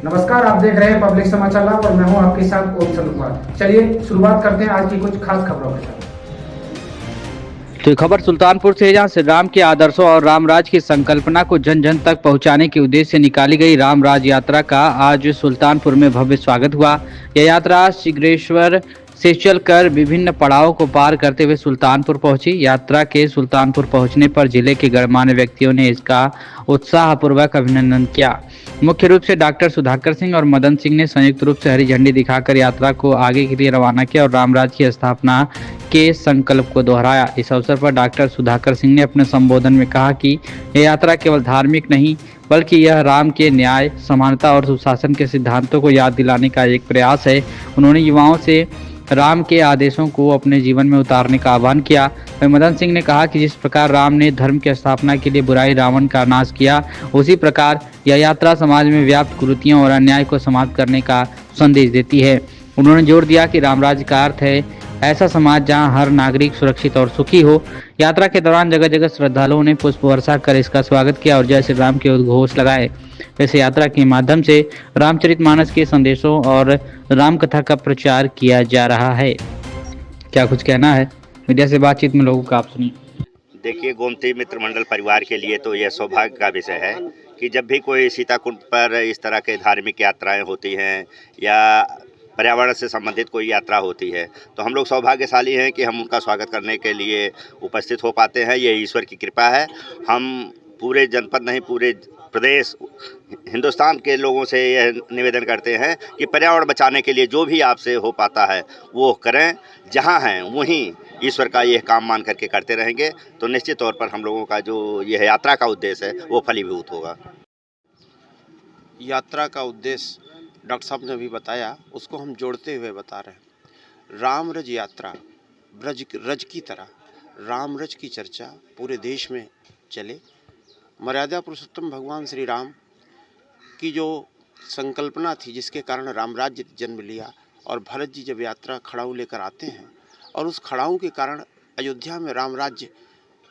नमस्कार, आप देख रहे हैं पब्लिक समाचार लाइव और मैं हूं आपके साथ ओम चंद्र कुमार। चलिए शुरुआत करते हैं आज की कुछ खास खबरों के साथ। तो खबर सुल्तानपुर से, जहां श्री राम के आदर्शों और राम राज की संकल्पना को जन जन तक पहुंचाने के उद्देश्य से निकाली गई राम राज यात्रा का आज सुल्तानपुर में भव्य स्वागत हुआ। यह यात्रा सिग्रेश्वर से चलकर विभिन्न पड़ावों को पार करते हुए सुल्तानपुर पहुंची। यात्रा के सुल्तानपुर पहुंचने पर जिले के गणमान्य व्यक्तियों ने इसका उत्साहपूर्वक अभिनंदन किया। मुख्य रूप से डॉक्टर सुधाकर सिंह और मदन सिंह ने संयुक्त रूप से हरी झंडी दिखाकर यात्रा को आगे के लिए रवाना किया और रामराज की स्थापना के संकल्प को दोहराया। इस अवसर पर डॉक्टर सुधाकर सिंह ने अपने संबोधन में कहा कि यह यात्रा केवल धार्मिक नहीं बल्कि यह राम के न्याय, समानता और सुशासन के सिद्धांतों को याद दिलाने का एक प्रयास है। उन्होंने युवाओं से राम के आदेशों को अपने जीवन में उतारने का आह्वान किया। वहीं मदन सिंह ने कहा कि जिस प्रकार राम ने धर्म की स्थापना के लिए बुराई रावण का नाश किया, उसी प्रकार यह यात्रा समाज में व्याप्त कुरीतियों और अन्याय को समाप्त करने का संदेश देती है। उन्होंने जोर दिया कि रामराज का अर्थ है ऐसा समाज जहां हर नागरिक सुरक्षित और सुखी हो। यात्रा के दौरान जगह जगह श्रद्धालुओं ने पुष्प वर्षा कर इसका स्वागत किया और जय श्री राम के उद्घोष लगाए। इस यात्रा के माध्यम से रामचरितमानस के संदेशों और राम कथा का प्रचार किया जा रहा है। क्या कुछ कहना है मीडिया से बातचीत में लोगों का, आप सुनिए। देखिए, गोमती मित्र मंडल परिवार के लिए तो यह सौभाग्य का विषय है कि जब भी कोई सीताकुंड पर इस तरह के धार्मिक यात्राएं होती हैं या पर्यावरण से संबंधित कोई यात्रा होती है तो हम लोग सौभाग्यशाली हैं कि हम उनका स्वागत करने के लिए उपस्थित हो पाते हैं। ये ईश्वर की कृपा है। हम पूरे जनपद नहीं, पूरे प्रदेश हिंदुस्तान के लोगों से यह निवेदन करते हैं कि पर्यावरण बचाने के लिए जो भी आपसे हो पाता है वो करें। जहाँ हैं वहीं ईश्वर का यह काम मान करके करते रहेंगे तो निश्चित तौर पर हम लोगों का जो यह यात्रा का उद्देश्य है वो फलीभूत होगा। यात्रा का उद्देश्य डॉक्टर साहब ने भी बताया, उसको हम जोड़ते हुए बता रहे हैं। राम रज यात्रा रज की तरह राम रज की चर्चा पूरे देश में चले। मर्यादा पुरुषोत्तम भगवान श्री राम की जो संकल्पना थी जिसके कारण राम राज्य जन्म लिया, और भरत जी जब यात्रा खड़ाऊ लेकर आते हैं और उस खड़ाऊ के कारण अयोध्या में राम राज्य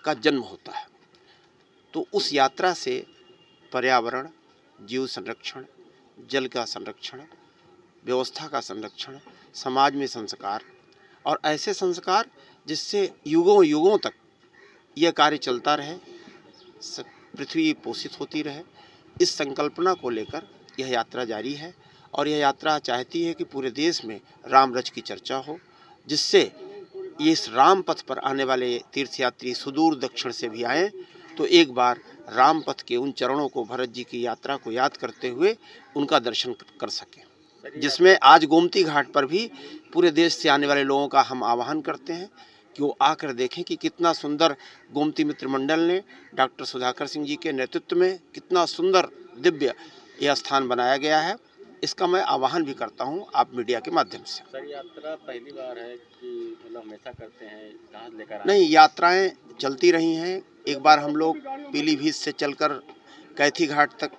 का जन्म होता है, तो उस यात्रा से पर्यावरण, जीव संरक्षण, जल का संरक्षण, व्यवस्था का संरक्षण, समाज में संस्कार और ऐसे संस्कार जिससे युगों युगों तक यह कार्य चलता रहे, पृथ्वी पोषित होती रहे, इस संकल्पना को लेकर यह यात्रा जारी है। और यह यात्रा चाहती है कि पूरे देश में राम रज की चर्चा हो, जिससे इस राम पथ पर आने वाले तीर्थयात्री सुदूर दक्षिण से भी आएँ तो एक बार राम पथ के उन चरणों को, भरत जी की यात्रा को याद करते हुए उनका दर्शन कर सकें। जिसमें आज गोमती घाट पर भी पूरे देश से आने वाले लोगों का हम आह्वान करते हैं कि वो आकर देखें कि कितना सुंदर गोमती मित्र मंडल ने डॉक्टर सुधाकर सिंह जी के नेतृत्व में कितना सुंदर दिव्य यह स्थान बनाया गया है। इसका मैं आह्वान भी करता हूं आप मीडिया के माध्यम से। सर, यात्रा पहली बार है कि मतलब हमेशा करते हैं, कहाँ लेकर आए? नहीं, यात्राएं चलती रही हैं। एक बार हम लोग पीलीभीत से चलकर कैथी घाट तक,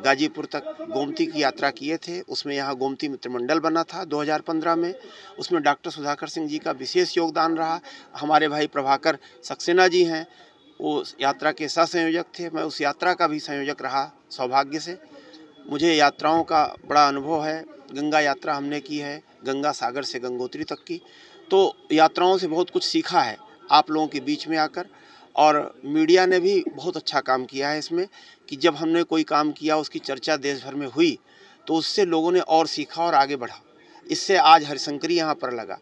गाजीपुर तक गोमती की यात्रा किए थे। उसमें यहाँ गोमती मित्र मंडल बना था 2015 में। उसमें डॉक्टर सुधाकर सिंह जी का विशेष योगदान रहा। हमारे भाई प्रभाकर सक्सेना जी हैं, वो यात्रा के सह संयोजक थे। मैं उस यात्रा का भी संयोजक रहा सौभाग्य से। मुझे यात्राओं का बड़ा अनुभव है। गंगा यात्रा हमने की है, गंगा सागर से गंगोत्री तक की। तो यात्राओं से बहुत कुछ सीखा है आप लोगों के बीच में आकर। और मीडिया ने भी बहुत अच्छा काम किया है इसमें कि जब हमने कोई काम किया उसकी चर्चा देश भर में हुई तो उससे लोगों ने और सीखा और आगे बढ़ा। इससे आज हरिशंकरी यहाँ पर लगा।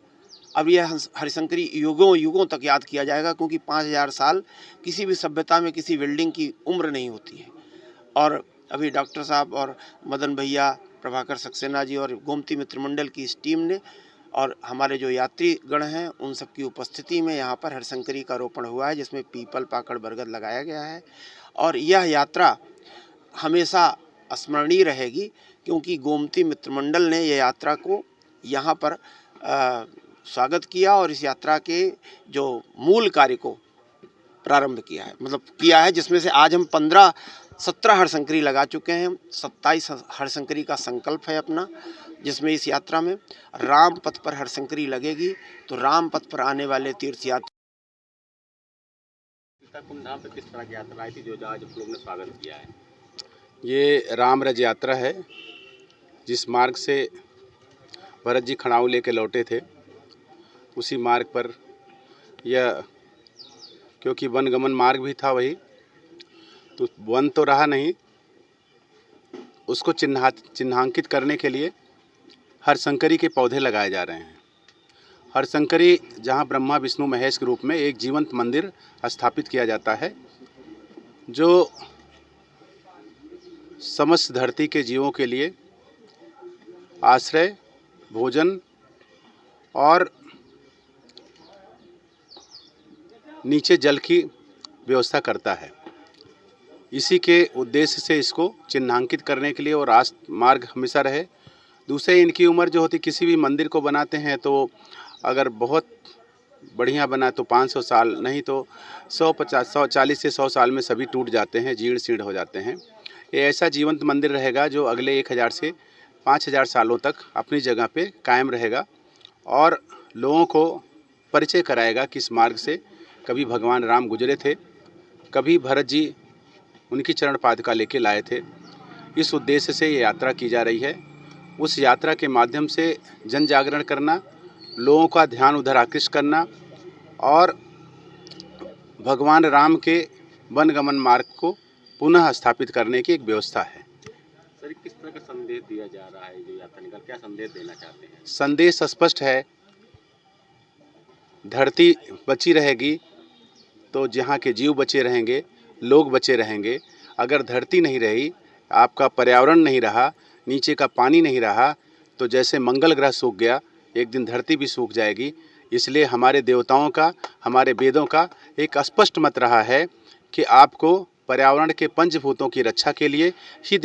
अब यह हरिशंकरी युगों युगों तक याद किया जाएगा, क्योंकि 5000 साल किसी भी सभ्यता में किसी बिल्डिंग की उम्र नहीं होती है। और अभी डॉक्टर साहब और मदन भैया, प्रभाकर सक्सेना जी और गोमती मित्र मंडल की इस टीम ने और हमारे जो यात्री गण हैं उन सब की उपस्थिति में यहाँ पर हरिशंकरी का रोपण हुआ है, जिसमें पीपल, पाकड़, बरगद लगाया गया है। और यह यात्रा हमेशा स्मरणीय रहेगी, क्योंकि गोमती मित्र मंडल ने यह यात्रा को यहाँ पर स्वागत किया और इस यात्रा के जो मूल कार्य को प्रारंभ किया है, मतलब किया है, जिसमें से आज हम 17 हरशंकरी लगा चुके हैं। 27 हरशंकरी का संकल्प है अपना, जिसमें इस यात्रा में राम पथ पर हरशंकरी लगेगी तो राम पथ पर आने वाले तीर्थयात्री सीताकुंड धाम पे किस तरह की यात्रा आई थी जो आज आप लोग ने स्वागत किया है? ये राम रज यात्रा है जिस मार्ग से भरत जी खड़ाऊ लेके लौटे थे, उसी मार्ग पर यह, क्योंकि वनगमन मार्ग भी था वही, तो वन तो रहा नहीं, उसको चिन्हांकित करने के लिए हरशंकरी के पौधे लगाए जा रहे हैं। हरशंकरी जहाँ ब्रह्मा विष्णु महेश के रूप में एक जीवंत मंदिर स्थापित किया जाता है, जो समस्त धरती के जीवों के लिए आश्रय, भोजन और नीचे जल की व्यवस्था करता है। इसी के उद्देश्य से इसको चिन्हांकित करने के लिए और मार्ग हमेशा रहे। दूसरे, इनकी उम्र जो होती, किसी भी मंदिर को बनाते हैं तो अगर बहुत बढ़िया बना तो 500 साल, नहीं तो 140 से 100 साल में सभी टूट जाते हैं, जीर्ण शीर्ण हो जाते हैं। ये ऐसा जीवंत मंदिर रहेगा जो अगले 1000 से 5000 सालों तक अपनी जगह पे कायम रहेगा और लोगों को परिचय कराएगा कि इस मार्ग से कभी भगवान राम गुजरे थे, कभी भरत जी उनकी चरण पादुका लेके लाए थे। इस उद्देश्य से ये यात्रा की जा रही है। उस यात्रा के माध्यम से जन जागरण करना, लोगों का ध्यान उधर आकृष्ट करना और भगवान राम के वनगमन मार्ग को पुनः स्थापित करने की एक व्यवस्था है। सर, किस तरह का संदेश दिया जा रहा है जो यात्रा निकल, क्या संदेश देना चाहते हैं? संदेश स्पष्ट है, धरती बची रहेगी तो जहाँ के जीव बचे रहेंगे, लोग बचे रहेंगे। अगर धरती नहीं रही, आपका पर्यावरण नहीं रहा, नीचे का पानी नहीं रहा, तो जैसे मंगल ग्रह सूख गया, एक दिन धरती भी सूख जाएगी। इसलिए हमारे देवताओं का, हमारे वेदों का एक स्पष्ट मत रहा है कि आपको पर्यावरण के पंचभूतों की रक्षा के लिए ही